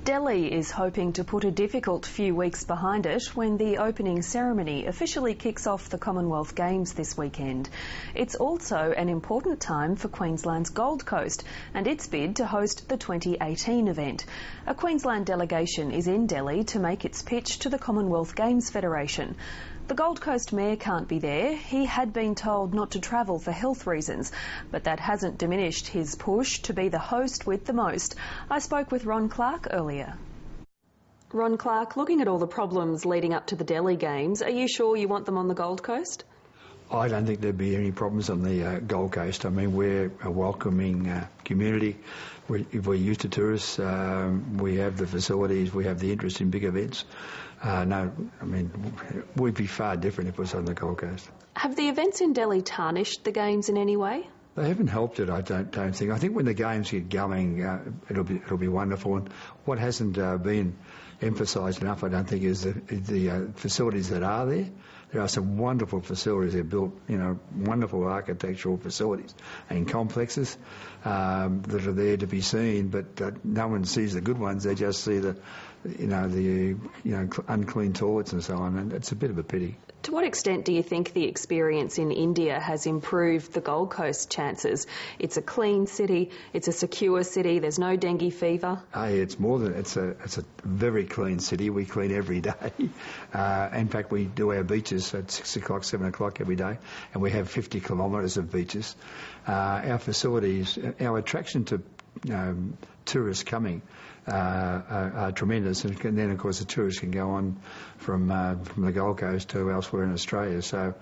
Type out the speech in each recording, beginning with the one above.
Delhi is hoping to put a difficult few weeks behind it when the opening ceremony officially kicks off the Commonwealth Games this weekend. It's also an important time for Queensland's Gold Coast and its bid to host the 2018 event. A Queensland delegation is in Delhi to make its pitch to the Commonwealth Games Federation. The Gold Coast Mayor can't be there. He had been told not to travel for health reasons, but that hasn't diminished his push to be the host with the most. I spoke with Ron Clarke earlier. Ron Clarke, looking at all the problems leading up to the Delhi Games, are you sure you want them on the Gold Coast? I don't think there'd be any problems on the Gold Coast. I mean, we're a welcoming community. We're used to tourists. We have the facilities. We have the interest in big events. No, I mean, we'd be far different if it was on the Gold Coast. Have the events in Delhi tarnished the Games in any way? They haven't helped it, I don't think. I think when the Games get going, it'll be wonderful. And what hasn't been emphasised enough, I don't think, is the facilities that are there. There are some wonderful facilities. They're built, wonderful architectural facilities and complexes that are there to be seen. But no one sees the good ones. They just see the unclean toilets and so on. And it's a bit of a pity. To what extent do you think the experience in India has improved the Gold Coast chances? It's a clean city, it's a secure city, there's no dengue fever. Hey, it's more than, it's a very clean city. We clean every day. In fact, we do our beaches at 6 o'clock, 7 o'clock every day, and we have 50 kilometres of beaches. Our facilities, our attraction to tourists coming are tremendous, and then of course the tourists can go on from the Gold Coast to elsewhere in Australia. So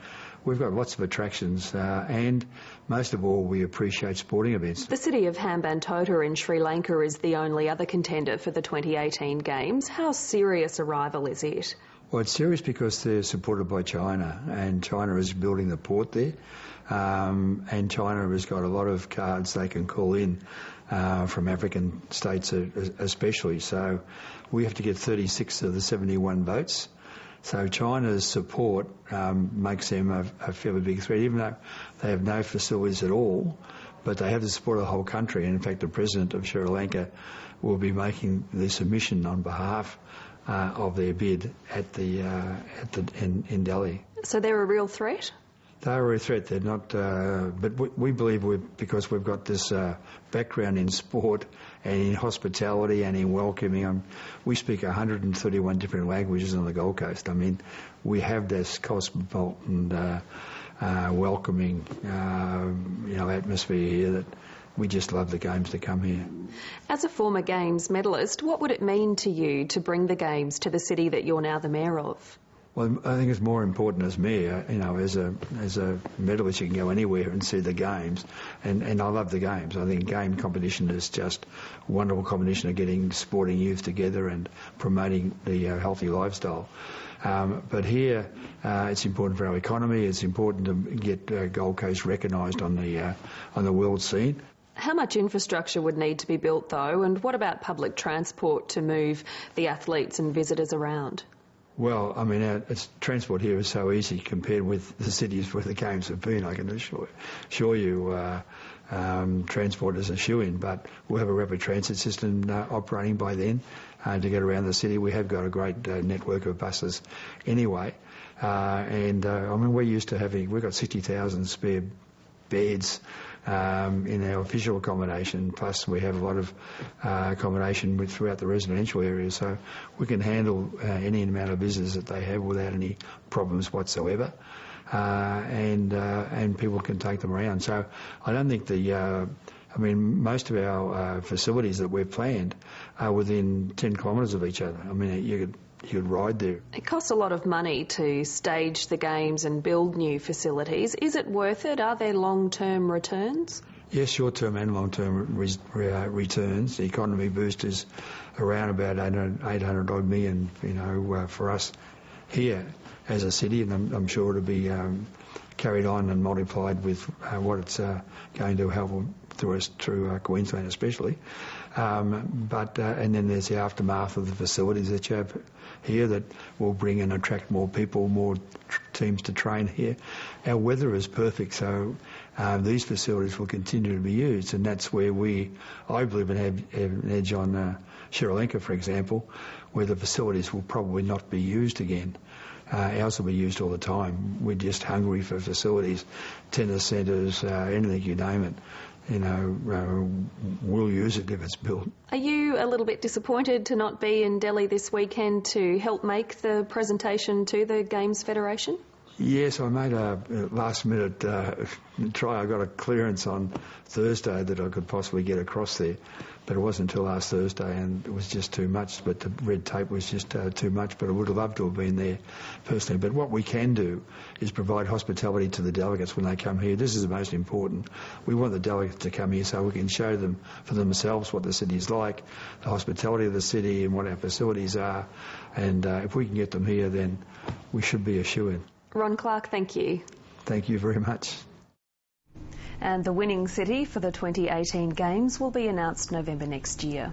we've got lots of attractions, and most of all we appreciate sporting events. The city of Hambantota in Sri Lanka is the only other contender for the 2018 Games. How serious a rival is it? Well, it's serious because they're supported by China, and China is building the port there, and China has got a lot of cards they can call in from African states especially. So we have to get 36 of the 71 votes. So China's support makes them a fairly big threat, even though they have no facilities at all, but they have the support of the whole country. And in fact, the President of Sri Lanka will be making the submission on behalf of their bid in Delhi. So they're a real threat? They're a threat. They're not, but we believe because we've got this background in sport and in hospitality and in welcoming. We speak 131 different languages on the Gold Coast. I mean, we have this cosmopolitan, welcoming, atmosphere here that we just love the Games to come here. As a former Games medalist, what would it mean to you to bring the Games to the city that you're now the mayor of? Well, I think it's more important as mayor. As a medalist, you can go anywhere and see the Games, and I love the Games. I think game competition is just a wonderful combination of getting sporting youth together and promoting the healthy lifestyle. But here, it's important for our economy. It's important to get Gold Coast recognised on the world scene. How much infrastructure would need to be built, though, and what about public transport to move the athletes and visitors around? Well, I mean, transport here is so easy compared with the cities where the Games have been. I can assure you, transport is a shoo-in, but we'll have a rapid transit system operating by then to get around the city. We have got a great network of buses anyway, and I mean, we're used to we've got 60,000 spare beds in our official accommodation, plus we have a lot of accommodation throughout the residential area, so we can handle any amount of visitors that they have without any problems whatsoever, and people can take them around. So I don't think most of our facilities that we've planned are within 10 kilometres of each other. I mean, you could ride there. It costs a lot of money to stage the Games and build new facilities. Is it worth it? Are there long-term returns? Yes, short-term and long-term returns. The economy boost is around about 800 odd million, for us here as a city, and I'm sure it'll be carried on and multiplied with what it's going to help through Queensland especially. And then there's the aftermath of the facilities that you have here that will bring and attract more people, more teams to train here. Our weather is perfect, so these facilities will continue to be used, and that's where I believe, have an edge on Sri Lanka, for example, where the facilities will probably not be used again. Ours will be used all the time. We're just hungry for facilities, tennis centres, anything you name it. We'll use it if it's built. Are you a little bit disappointed to not be in Delhi this weekend to help make the presentation to the Games Federation? Yes, I made a last-minute try. I got a clearance on Thursday that I could possibly get across there, but it wasn't until last Thursday, and it was just too much. But the red tape was just too much, but I would have loved to have been there personally. But what we can do is provide hospitality to the delegates when they come here. This is the most important. We want the delegates to come here so we can show them for themselves what the city is like, the hospitality of the city and what our facilities are. And if we can get them here, then we should be a shoo-in. Ron Clarke, thank you. Thank you very much. And the winning city for the 2018 Games will be announced November next year.